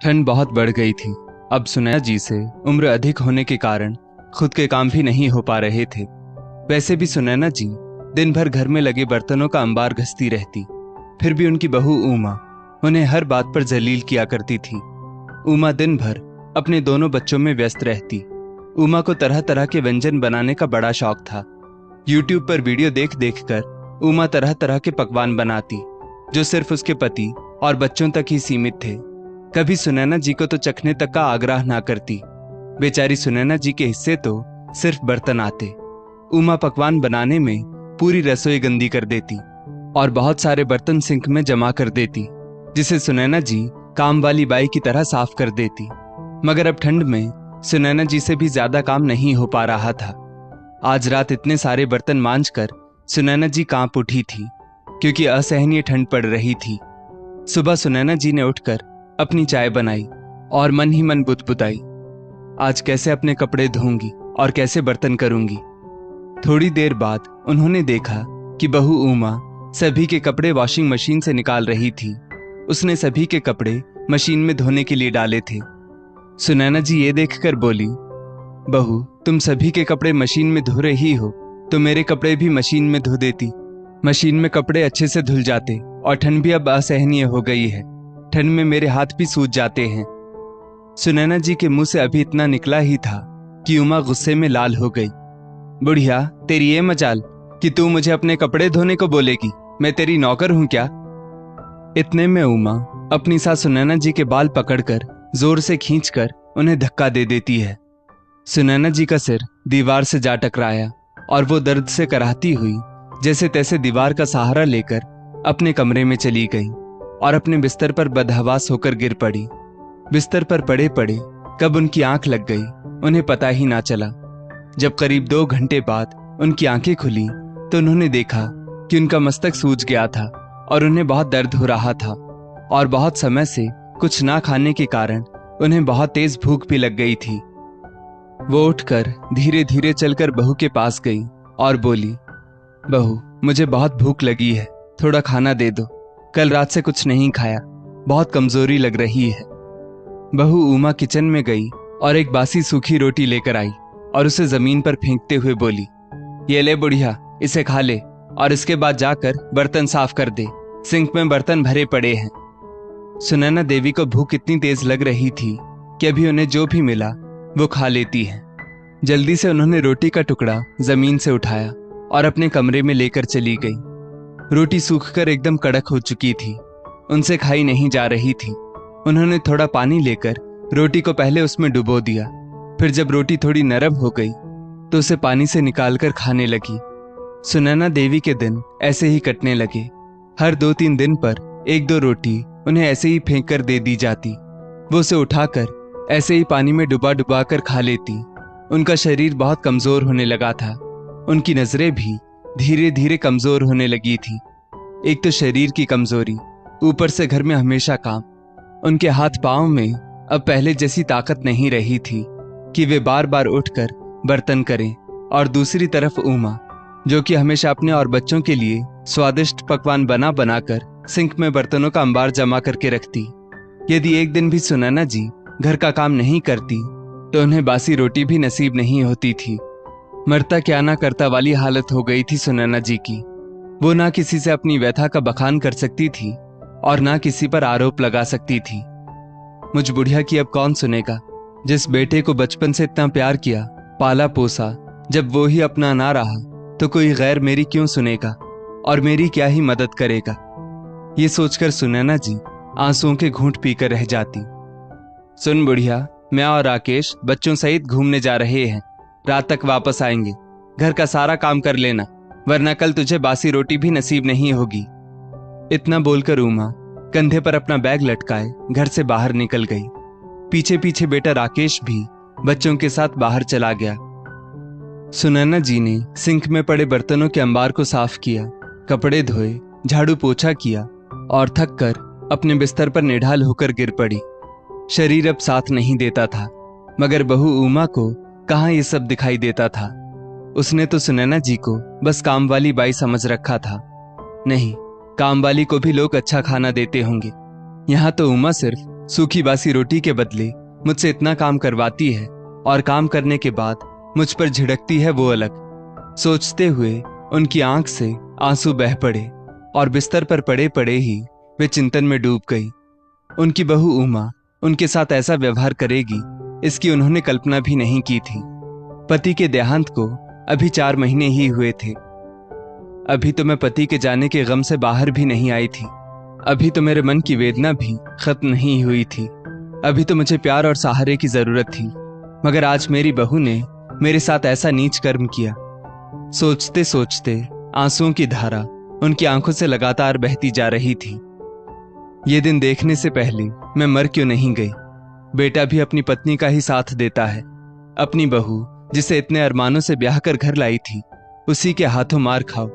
ठंड बहुत बढ़ गई थी। अब सुनैना जी से उम्र अधिक होने के कारण खुद के काम भी नहीं हो पा रहे थे। वैसे भी सुनैना जी दिन भर घर में लगे बर्तनों का अंबार घसती रहती। फिर भी उनकी बहू उमा उन्हें हर बात पर जलील किया करती थी। उमा दिन भर अपने दोनों बच्चों में व्यस्त रहती। उमा को तरह तरह के व्यंजन बनाने का बड़ा शौक था। यूट्यूब पर वीडियो देख देख कर उमा तरह तरह के पकवान बनाती, जो सिर्फ उसके पति और बच्चों तक ही सीमित थे। कभी सुनैना जी को तो चखने तक का आग्रह ना करती। बेचारी सुनैना जी के हिस्से तो सिर्फ बर्तन आते। उमा पकवान बनाने में पूरी रसोई गंदी कर देती और बहुत सारे बर्तन सिंक में जमा कर देती, जिसे सुनैना जी काम वाली बाई की तरह साफ कर देती। मगर अब ठंड में सुनैना जी से भी ज्यादा काम नहीं हो पा रहा था। आज रात इतने सारे बर्तन मांजकर सुनैना जी कांप उठी थी, क्योंकि असहनीय ठंड पड़ रही थी। सुबह सुनैना जी ने उठकर अपनी चाय बनाई और मन ही मन बुदबुदाई, आज कैसे अपने कपड़े धोऊंगी और कैसे बर्तन करूंगी। थोड़ी देर बाद उन्होंने देखा कि बहू उमा सभी के कपड़े वॉशिंग मशीन से निकाल रही थी। उसने सभी के कपड़े मशीन में धोने के लिए डाले थे। सुनैना जी ये देखकर बोली, बहू तुम सभी के कपड़े मशीन में धो रही हो तो मेरे कपड़े भी मशीन में धो देती। मशीन में कपड़े अच्छे से धुल जाते और ठंड भी अब असहनीय हो गई है। ठंड में मेरे हाथ भी सूज जाते हैं। सुनैना जी के मुंह से अभी इतना निकला ही था कि उमा गुस्से में लाल हो गई। बुढ़िया, तेरी ये मजाल कि तू मुझे अपने कपड़े धोने को बोलेगी? मैं तेरी नौकर हूं क्या? इतने में उमा अपनी सास सुनैना जी के बाल पकड़कर जोर से खींचकर उन्हें धक्का दे देती है। सुनैना जी का सिर दीवार से जा टकराया और वो दर्द से कराहती हुई जैसे तैसे दीवार का सहारा लेकर अपने कमरे में चली गई और अपने बिस्तर पर बदहवास होकर गिर पड़ी। बिस्तर पर पड़े पड़े कब उनकी आंख लग गई उन्हें पता ही ना चला। जब करीब 2 घंटे बाद उनकी आंखें खुली तो उन्होंने देखा कि उनका मस्तक सूज गया था और उन्हें बहुत दर्द हो रहा था, और बहुत समय से कुछ ना खाने के कारण उन्हें बहुत तेज भूख भी लग गई थी। वो उठकर धीरे धीरे चलकर बहू के पास गई और बोली, बहू मुझे बहुत भूख लगी है, थोड़ा खाना दे दो। कल रात से कुछ नहीं खाया, बहुत कमजोरी लग रही है। बहू उमा किचन में गई और एक बासी सूखी रोटी लेकर आई और उसे जमीन पर फेंकते हुए बोली, ये ले बुढ़िया, इसे खा ले और इसके बाद जाकर बर्तन साफ कर दे, सिंक में बर्तन भरे पड़े हैं। सुनैना देवी को भूख इतनी तेज लग रही थी कि अभी उन्हें जो भी मिला वो खा लेती है। जल्दी से उन्होंने रोटी का टुकड़ा जमीन से उठाया और अपने कमरे में लेकर चली गई। रोटी सूखकर एकदम कड़क हो चुकी थी, उनसे खाई नहीं जा रही थी। उन्होंने थोड़ा पानी लेकर रोटी को पहले उसमें डुबो दिया, फिर जब रोटी थोड़ी नरम हो गई तो उसे पानी से निकालकर खाने लगी। सुनैना देवी के दिन ऐसे ही कटने लगे। हर 2-3 दिन पर 1-2 रोटी उन्हें ऐसे ही फेंक कर दे दी जाती। वो उसे उठाकर ऐसे ही पानी में डुबा डुबा कर खा लेती। उनका शरीर बहुत कमजोर होने लगा था। उनकी नजरें भी धीरे धीरे कमजोर होने लगी थी। एक तो शरीर की कमजोरी, ऊपर से घर में हमेशा काम। उनके हाथ पांव में अब पहले जैसी ताकत नहीं रही थी कि वे बार बार उठकर बर्तन करें। और दूसरी तरफ उमा, जो कि हमेशा अपने और बच्चों के लिए स्वादिष्ट पकवान बना बनाकर सिंक में बर्तनों का अंबार जमा करके रखती। यदि एक दिन भी सुनैना जी घर का काम नहीं करती तो उन्हें बासी रोटी भी नसीब नहीं होती थी। मरता क्या ना करता वाली हालत हो गई थी सुनैना जी की। वो ना किसी से अपनी व्यथा का बखान कर सकती थी और ना किसी पर आरोप लगा सकती थी। मुझ बुढ़िया की अब कौन सुनेगा, जिस बेटे को बचपन से इतना प्यार किया, पाला पोसा, जब वो ही अपना ना रहा तो कोई गैर मेरी क्यों सुनेगा और मेरी क्या ही मदद करेगा। ये सोचकर सुनैना जी आंसुओं के घूंट पीकर रह जाती। सुन बुढ़िया, मैं और राकेश बच्चों सहित घूमने जा रहे हैं, रात तक वापस आएंगे। घर का सारा काम कर लेना, वरना कल तुझे बासी रोटी भी नसीब नहीं होगी। इतना बोलकर उमा कंधे पर अपना बैग लटकाए घर से बाहर निकल गई। पीछे पीछे बेटा राकेश भी बच्चों के साथ बाहर चला गया। सुनैना जी ने सिंक में पड़े बर्तनों के अंबार को साफ किया, कपड़े धोए, झाड़ू पोछा किया और थक कर अपने बिस्तर पर निढाल होकर गिर पड़ी। शरीर अब साथ नहीं देता था, मगर बहू उमा को कहाँ ये सब दिखाई देता था। उसने तो सुनैना जी को बस काम वाली बाई समझ रखा था। नहीं, काम वाली को भी लोग अच्छा खाना देते होंगे। यहाँ तो उमा सिर्फ सूखी बासी रोटी के बदले मुझसे इतना काम करवाती है और काम करने के बाद मुझ पर झिड़कती है वो अलग। सोचते हुए उनकी आंख से आंसू बह पड़े और बिस्तर पर पड़े पड़े ही वे चिंतन में डूब गई। उनकी बहू उमा उनके साथ ऐसा व्यवहार करेगी इसकी उन्होंने कल्पना भी नहीं की थी। पति के देहांत को अभी 4 महीने ही हुए थे। अभी तो मैं पति के जाने के गम से बाहर भी नहीं आई थी। अभी तो मेरे मन की वेदना भी खत्म नहीं हुई थी। अभी तो मुझे प्यार और सहारे की जरूरत थी, मगर आज मेरी बहू ने मेरे साथ ऐसा नीच कर्म किया। सोचते सोचते आंसुओं की धारा उनकी आंखों से लगातार बहती जा रही थी। ये दिन देखने से पहले मैं मर क्यों नहीं गई। बेटा भी अपनी पत्नी का ही साथ देता है। अपनी बहू जिसे इतने अरमानों से ब्याह कर घर लाई थी, उसी के हाथों मार खाओ,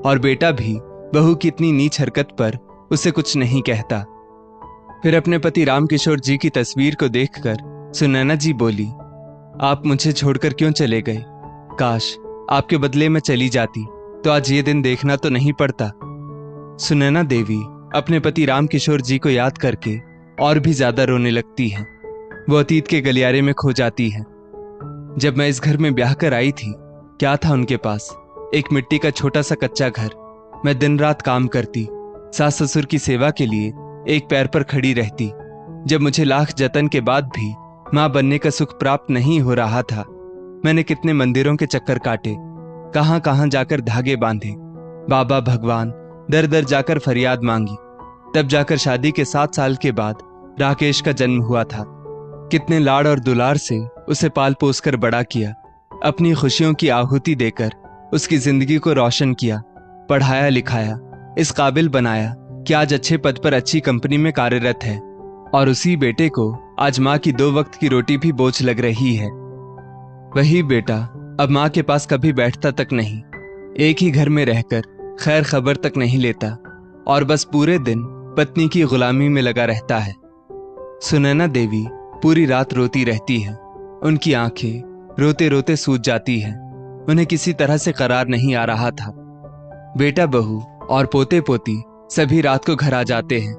और बेटा भी बहू की इतनी नीच हरकत पर उसे कुछ नहीं कहता। फिर अपने पति रामकिशोर जी की तस्वीर को देखकर सुनैना जी बोली, आप मुझे छोड़कर क्यों चले गए? काश आपके बदले में चली जाती तो आज ये दिन देखना तो नहीं पड़ता। सुनैना देवी अपने पति रामकिशोर जी को याद करके और भी ज्यादा रोने लगती हैं। वो अतीत के गलियारे में खो जाती हैं। जब मैं इस घर में ब्याह कर आई थी, क्या था उनके पास? एक मिट्टी का छोटा सा कच्चा घर। मैं दिन रात काम करती, सास ससुर की सेवा के लिए एक पैर पर खड़ी रहती। जब मुझे लाख जतन के बाद भी मां बनने का सुख प्राप्त नहीं हो रहा था, मैंने कितने मंदिरों के चक्कर काटे, कहां कहां जाकर धागे बांधे, बाबा भगवान दर दर जाकर फरियाद मांगी। तब जाकर शादी के 7 साल के बाद राकेश का जन्म हुआ था। कितने लाड़ और दुलार से उसे पाल पोस कर बड़ा किया, अपनी खुशियों की आहुति देकर उसकी जिंदगी को रोशन किया, पढ़ाया लिखाया, इस काबिल बनाया कि आज अच्छे पद पर अच्छी कंपनी में कार्यरत है। और उसी बेटे को आज माँ की 2 वक्त की रोटी भी बोझ लग रही है। वही बेटा अब माँ के पास कभी बैठता तक नहीं, एक ही घर में रहकर खैर खबर तक नहीं लेता और बस पूरे दिन पत्नी की गुलामी में लगा रहता है। सुनैना देवी पूरी रात रोती रहती है। उनकी आंखें रोते रोते सूज जाती हैं। उन्हें किसी तरह से करार नहीं आ रहा था। बेटा बहू और पोते पोती सभी रात को घर आ जाते हैं,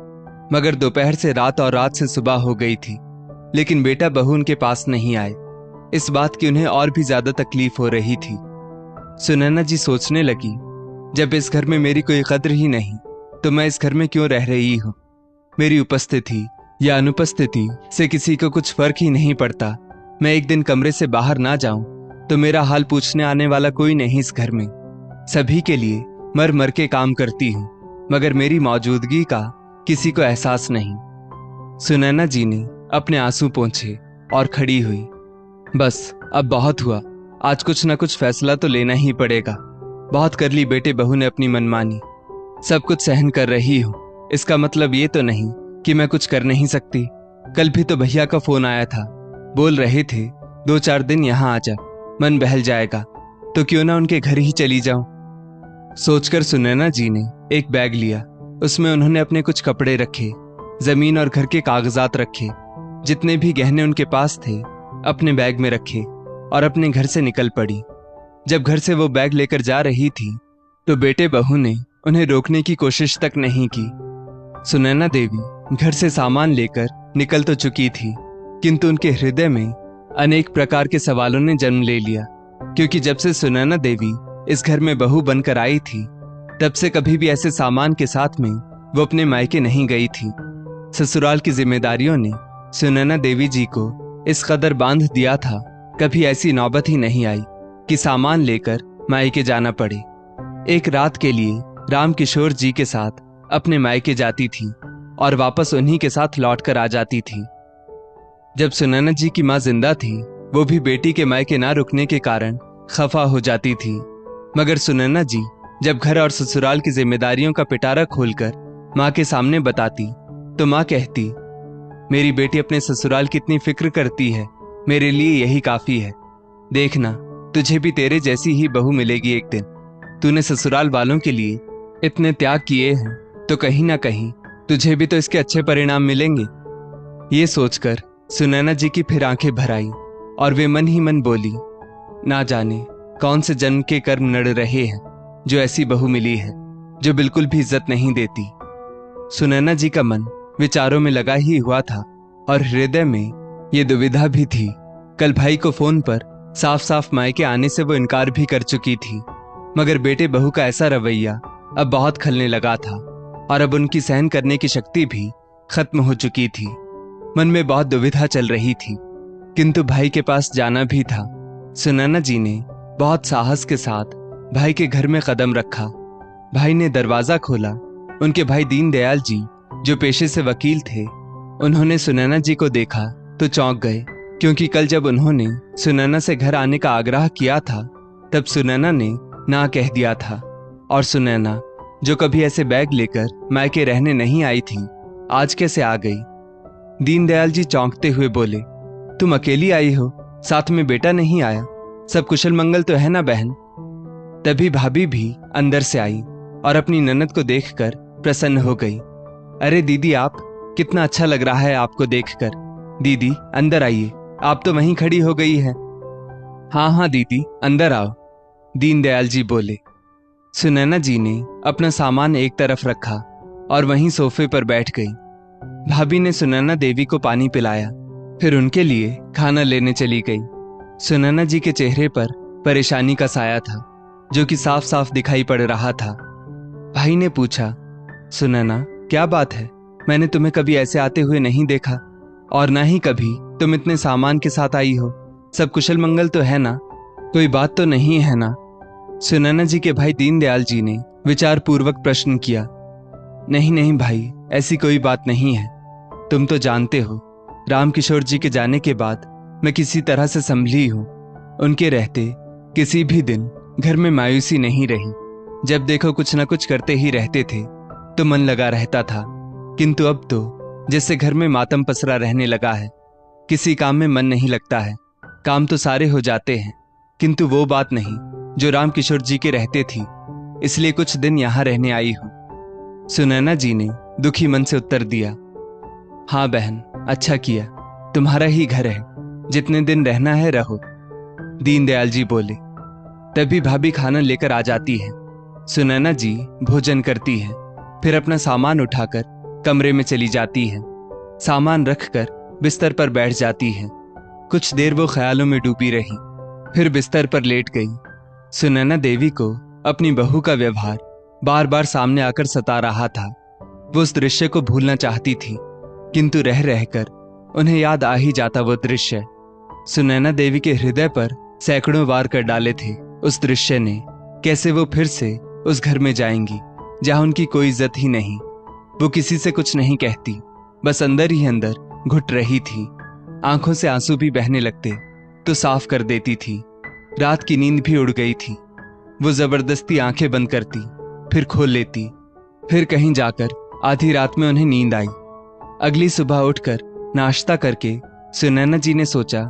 मगर दोपहर से रात और रात से सुबह हो गई थी, लेकिन बेटा बहू उनके पास नहीं आए। इस बात की उन्हें और भी ज्यादा तकलीफ हो रही थी। सुनैना जी सोचने लगी, जब इस घर में मेरी कोई कद्र ही नहीं तो मैं इस घर में क्यों रह रही हूं? मेरी उपस्थिति या अनुपस्थिति से किसी को कुछ फर्क ही नहीं पड़ता। मैं एक दिन कमरे से बाहर ना जाऊं तो मेरा हाल पूछने आने वाला कोई नहीं इस घर में। सभी के लिए मर मर के काम करती हूं, मगर मेरी मौजूदगी का किसी को एहसास नहीं। सुनैना जी ने अपने आंसू पोंछे और खड़ी हुई। बस अब बहुत हुआ, आज कुछ ना कुछ फैसला तो लेना ही पड़ेगा। बहुत कर ली बेटे बहू ने अपनी मनमानी, सब कुछ सहन कर रही हूं, इसका मतलब ये तो नहीं कि मैं कुछ कर नहीं सकती। कल भी तो भैया का फोन आया था, बोल रहे थे 2-4 दिन यहाँ आ जा, मन बहल जाएगा, तो क्यों ना उनके घर ही चली जाऊं। सोचकर सुनैना जी ने एक बैग लिया। उसमें उन्होंने अपने कुछ कपड़े रखे, जमीन और घर के कागजात रखे, जितने भी गहने उनके पास थे अपने बैग में रखे और अपने घर से निकल पड़ी। जब घर से वो बैग लेकर जा रही थी तो बेटे बहू ने उन्हें रोकने की कोशिश तक नहीं की। सुनैना देवी घर से सामान लेकर निकल तो चुकी थी, किंतु उनके हृदय में अनेक प्रकार के सवालों ने जन्म ले लिया, क्योंकि जब से सुनैना देवी इस घर में बहू बनकर आई थी, तब से कभी भी ऐसे सामान के साथ में वो अपने मायके नहीं गई थी। ससुराल की जिम्मेदारियों ने सुनैना देवी जी को इस कदर बांध दिया था, कभी ऐसी नौबत ही नहीं आई कि सामान लेकर मायके जाना पड़े। एक रात के लिए रामकिशोर जी के साथ अपने मायके जाती थी और वापस उन्हीं के साथ लौट कर आ जाती थी। जब सुनैना जी की माँ जिंदा थी, वो भी बेटी के मायके ना रुकने के कारण खफा हो जाती थी, मगर सुनैना जी जब घर और ससुराल की जिम्मेदारियों का पिटारा खोलकर माँ के सामने बताती तो माँ कहती, मेरी बेटी अपने ससुराल की इतनी फिक्र करती है, मेरे लिए यही काफी है। देखना, तुझे भी तेरे जैसी ही बहू मिलेगी एक दिन। तूने ससुराल वालों के लिए इतने त्याग किए हैं तो कहीं ना कहीं तुझे भी तो इसके अच्छे परिणाम मिलेंगे। ये सोचकर सुनैना जी की फिर आंखें भर आई और वे मन ही मन बोली, ना जाने कौन से जन्म के कर्म नड़ रहे हैं जो ऐसी बहू मिली है जो बिल्कुल भी इज्जत नहीं देती। सुनैना जी का मन विचारों में लगा ही हुआ था और हृदय में ये दुविधा भी थी। कल भाई को फोन पर साफ साफ मायके आने से वो इनकार भी कर चुकी थी, मगर बेटे बहू का ऐसा रवैया अब बहुत खलने लगा था और अब उनकी सहन करने की शक्ति भी खत्म हो चुकी थी। मन में बहुत दुविधा चल रही थी, किंतु भाई के पास जाना भी था। सुनैना जी ने बहुत साहस के साथ भाई के घर में कदम रखा। भाई ने दरवाजा खोला। उनके भाई दीनदयाल जी, जो पेशे से वकील थे, उन्होंने सुनैना जी को देखा तो चौंक गए, क्योंकि कल जब उन्होंने सुनैना से घर आने का आग्रह किया था तब सुनैना ने ना कह दिया था। और सुनैना, जो कभी ऐसे बैग लेकर मायके रहने नहीं आई थी, आज कैसे आ गई? दीनदयाल जी चौंकते हुए बोले, तुम अकेली आई हो, साथ में बेटा नहीं आया? सब कुशल मंगल तो है ना बहन? तभी भाभी भी अंदर से आई और अपनी ननद को देखकर प्रसन्न हो गई। अरे दीदी, आप, कितना अच्छा लग रहा है आपको देखकर। दीदी अंदर आइए, आप तो वहीं खड़ी हो गई है। हाँ हाँ दीदी, अंदर आओ, दीनदयाल जी बोले। सुनैना जी ने अपना सामान एक तरफ रखा और वहीं सोफे पर बैठ गई। भाभी ने सुनैना देवी को पानी पिलाया, फिर उनके लिए खाना लेने चली गई। सुनैना जी के चेहरे पर परेशानी का साया था, जो कि साफ साफ दिखाई पड़ रहा था। भाई ने पूछा, सुनैना क्या बात है? मैंने तुम्हें कभी ऐसे आते हुए नहीं देखा, और ना ही कभी तुम इतने सामान के साथ आई हो। सब कुशल मंगल तो है ना? कोई बात तो नहीं है ना? सुनैना जी के भाई दीनदयाल जी ने विचार पूर्वक प्रश्न किया। नहीं नहीं भाई, ऐसी कोई बात नहीं है। तुम तो जानते हो, रामकिशोर जी के जाने के बाद मैं किसी तरह से संभली हूं। उनके रहते किसी भी दिन घर में मायूसी नहीं रही। जब देखो कुछ ना कुछ करते ही रहते थे तो मन लगा रहता था, किंतु अब तो जैसे घर में मातम पसरा रहने लगा है। किसी काम में मन नहीं लगता है। काम तो सारे हो जाते हैं, किंतु वो बात नहीं जो रामकिशोर जी के रहते थी। इसलिए कुछ दिन यहां रहने आई हूं। सुनैना जी ने दुखी मन से उत्तर दिया। हाँ बहन, अच्छा किया, तुम्हारा ही घर है, जितने दिन रहना है रहो, दीनदयाल जी बोले। तभी भाभी खाना लेकर आ जाती है। सुनैना जी भोजन करती है, फिर अपना सामान उठाकर कमरे में चली जाती है। सामान रखकर बिस्तर पर बैठ जाती है। कुछ देर वो ख्यालों में डूबी रही, फिर बिस्तर पर लेट गई। सुनैना देवी को अपनी बहू का व्यवहार बार बार सामने आकर सता रहा था। वो उस दृश्य को भूलना चाहती थी, किंतु रह रहकर उन्हें याद आ ही जाता वो दृश्य। सुनैना देवी के हृदय पर सैकड़ों वार कर डाले थे उस दृश्य ने। कैसे वो फिर से उस घर में जाएंगी जहां उनकी कोई इज्जत ही नहीं। वो किसी से कुछ नहीं कहती, बस अंदर ही अंदर घुट रही थी। आंखों से आंसू भी बहने लगते तो साफ कर देती थी। रात की नींद भी उड़ गई थी। वो जबरदस्ती आंखें बंद करती, फिर खोल लेती। फिर कहीं जाकर आधी रात में उन्हें नींद आई। अगली सुबह उठकर नाश्ता करके सुनैना जी ने सोचा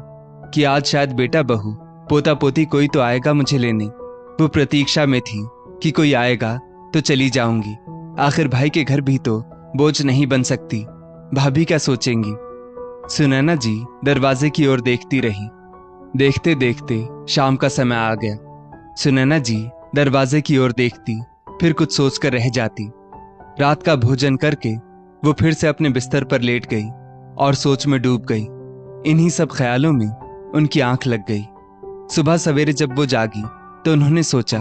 कि आज शायद बेटा बहू पोता पोती कोई तो आएगा मुझे लेने। वो प्रतीक्षा में थी कि कोई आएगा तो चली जाऊंगी। आखिर भाई के घर भी तो बोझ नहीं बन सकती। भाभी क्या सोचेंगी? सुनैना जी दरवाजे की ओर देखती रही। देखते देखते शाम का समय आ गया। सुनैना जी दरवाजे की ओर देखती, फिर कुछ सोचकर रह जाती। रात का भोजन करके वो फिर से अपने बिस्तर पर लेट गई और सोच में डूब गई। इन्हीं सब ख्यालों में उनकी आंख लग गई। सुबह सवेरे जब वो जागी तो उन्होंने सोचा,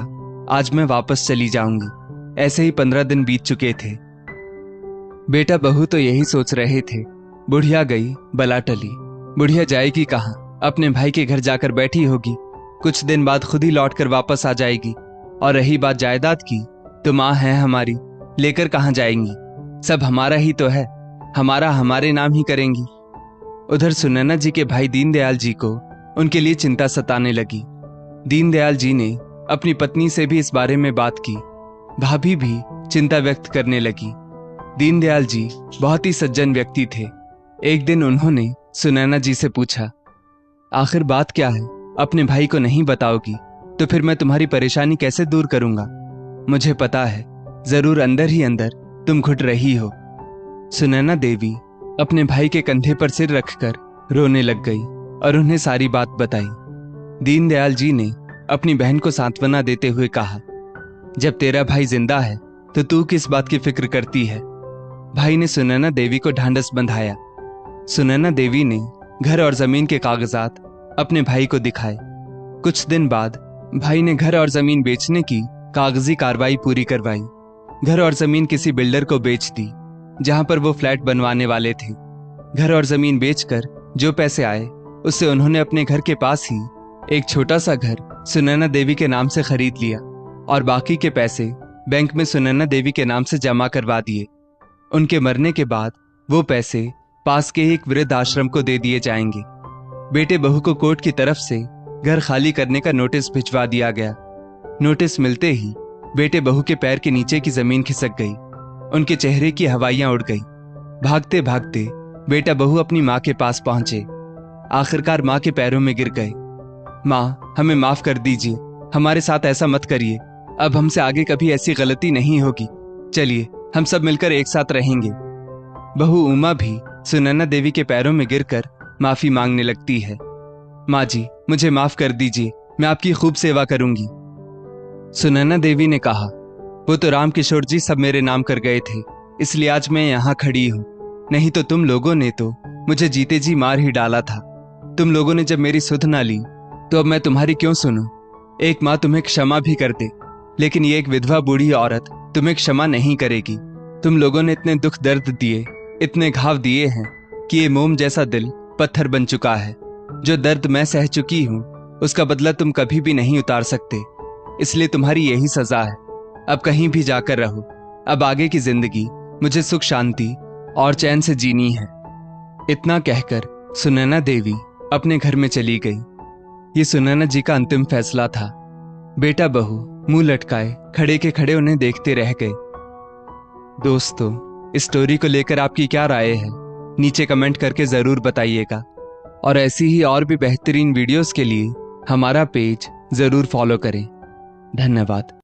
आज मैं वापस चली जाऊंगी। ऐसे ही 15 दिन बीत चुके थे। बेटा बहू तो यही सोच रहे थे। बुढ़िया गई बला टली। बुढ़िया जाएगी कहाँ? अपने भाई के घर जाकर बैठी होगी। कुछ दिन बाद खुद ही लौटकर वापस आ जाएगी। और रही बात जायदाद की, तो माँ है हमारी, लेकर कहाँ जाएंगी? सब हमारा ही तो है, हमारा हमारे नाम ही करेंगी। उधर सुनैना जी के भाई दीनदयाल जी को उनके लिए चिंता सताने लगी। दीनदयाल जी ने अपनी पत्नी से भी इस बारे में बात की। भाभी भी चिंता व्यक्त करने लगी। दीनदयाल जी बहुत ही सज्जन व्यक्ति थे। एक दिन उन्होंने सुनैना जी से पूछा, आखिर बात क्या है? अपने भाई को नहीं बताओगी तो फिर मैं तुम्हारी परेशानी कैसे दूर करूंगा? मुझे पता है जरूर अंदर ही अंदर तुम घुट रही हो। सुनैना देवी अपने भाई के कंधे पर सिर रखकर रोने लग गई और उन्हें सारी बात बताई। दीनदयाल जी ने अपनी बहन को सांत्वना देते हुए कहा, जब तेरा भाई जिंदा है तो तू किस बात की फिक्र करती है? भाई ने सुनैना देवी को ढांढस बंधाया। सुनैना देवी ने घर और जमीन के कागजात अपने भाई को दिखाए। कुछ दिन बाद भाई ने घर और जमीन बेचने की कागजी कार्रवाई पूरी करवाई। घर और जमीन किसी बिल्डर को बेच दी जहां पर वो फ्लैट बनवाने वाले थे। घर और जमीन बेचकर जो पैसे आए उससे उन्होंने अपने घर के पास ही एक छोटा सा घर सुनैना देवी के नाम से खरीद लिया और बाकी के पैसे बैंक में सुनैना देवी के नाम से जमा करवा दिए। उनके मरने के बाद वो पैसे पास के एक वृद्ध आश्रम को दे दिए जाएंगे। बेटे बहू को कोर्ट की तरफ से घर खाली करने का नोटिस भिजवा दिया गया। नोटिस मिलते ही बेटे बहू के पैर के नीचे की जमीन खिसक गई। उनके चेहरे की हवाइयां उड़ गई। भागते भागते बेटा बहू अपनी माँ के पास पहुंचे। आखिरकार माँ के पैरों में गिर गए। माँ, हमें माफ कर दीजिए, हमारे साथ ऐसा मत करिए। अब हमसे आगे कभी ऐसी गलती नहीं होगी। चलिए हम सब मिलकर एक साथ रहेंगे। बहू उमा भी सुनैना देवी के पैरों में गिरकर माफी मांगने लगती है। माँ जी, मुझे माफ कर दीजिए, मैं आपकी खूब सेवा करूंगी। सुनैना देवी ने कहा, वो तो राम किशोर जी सब मेरे नाम कर गए थे, इसलिए आज मैं यहाँ खड़ी हूँ। नहीं तो तुम लोगों ने तो मुझे जीते जी मार ही डाला था। तुम लोगों ने जब मेरी सुध ना ली तो अब मैं तुम्हारी क्यों सुनूं? एक माँ तुम्हें क्षमा भी कर दे, लेकिन ये एक विधवा बूढ़ी औरत तुम्हें क्षमा नहीं करेगी। तुम लोगों ने इतने दुख दर्द दिए, इतने घाव दिए हैं कि ये मोम जैसा दिल पत्थर बन चुका है। जो दर्द मैं सह चुकी हूँ उसका बदला तुम कभी भी नहीं उतार सकते, इसलिए तुम्हारी यही सजा है। अब कहीं भी जाकर रहो। अब आगे की जिंदगी मुझे सुख शांति और चैन से जीनी है। इतना कहकर सुनैना देवी अपने घर में चली गई। ये सुनैना जी का अंतिम फैसला था। बेटा बहू मुंह लटकाए खड़े के खड़े उन्हें देखते रह गए। दोस्तों, इस स्टोरी को लेकर आपकी क्या राय है? नीचे कमेंट करके जरूर बताइएगा और ऐसी ही और भी बेहतरीन वीडियोस के लिए हमारा पेज जरूर फॉलो करें। धन्यवाद।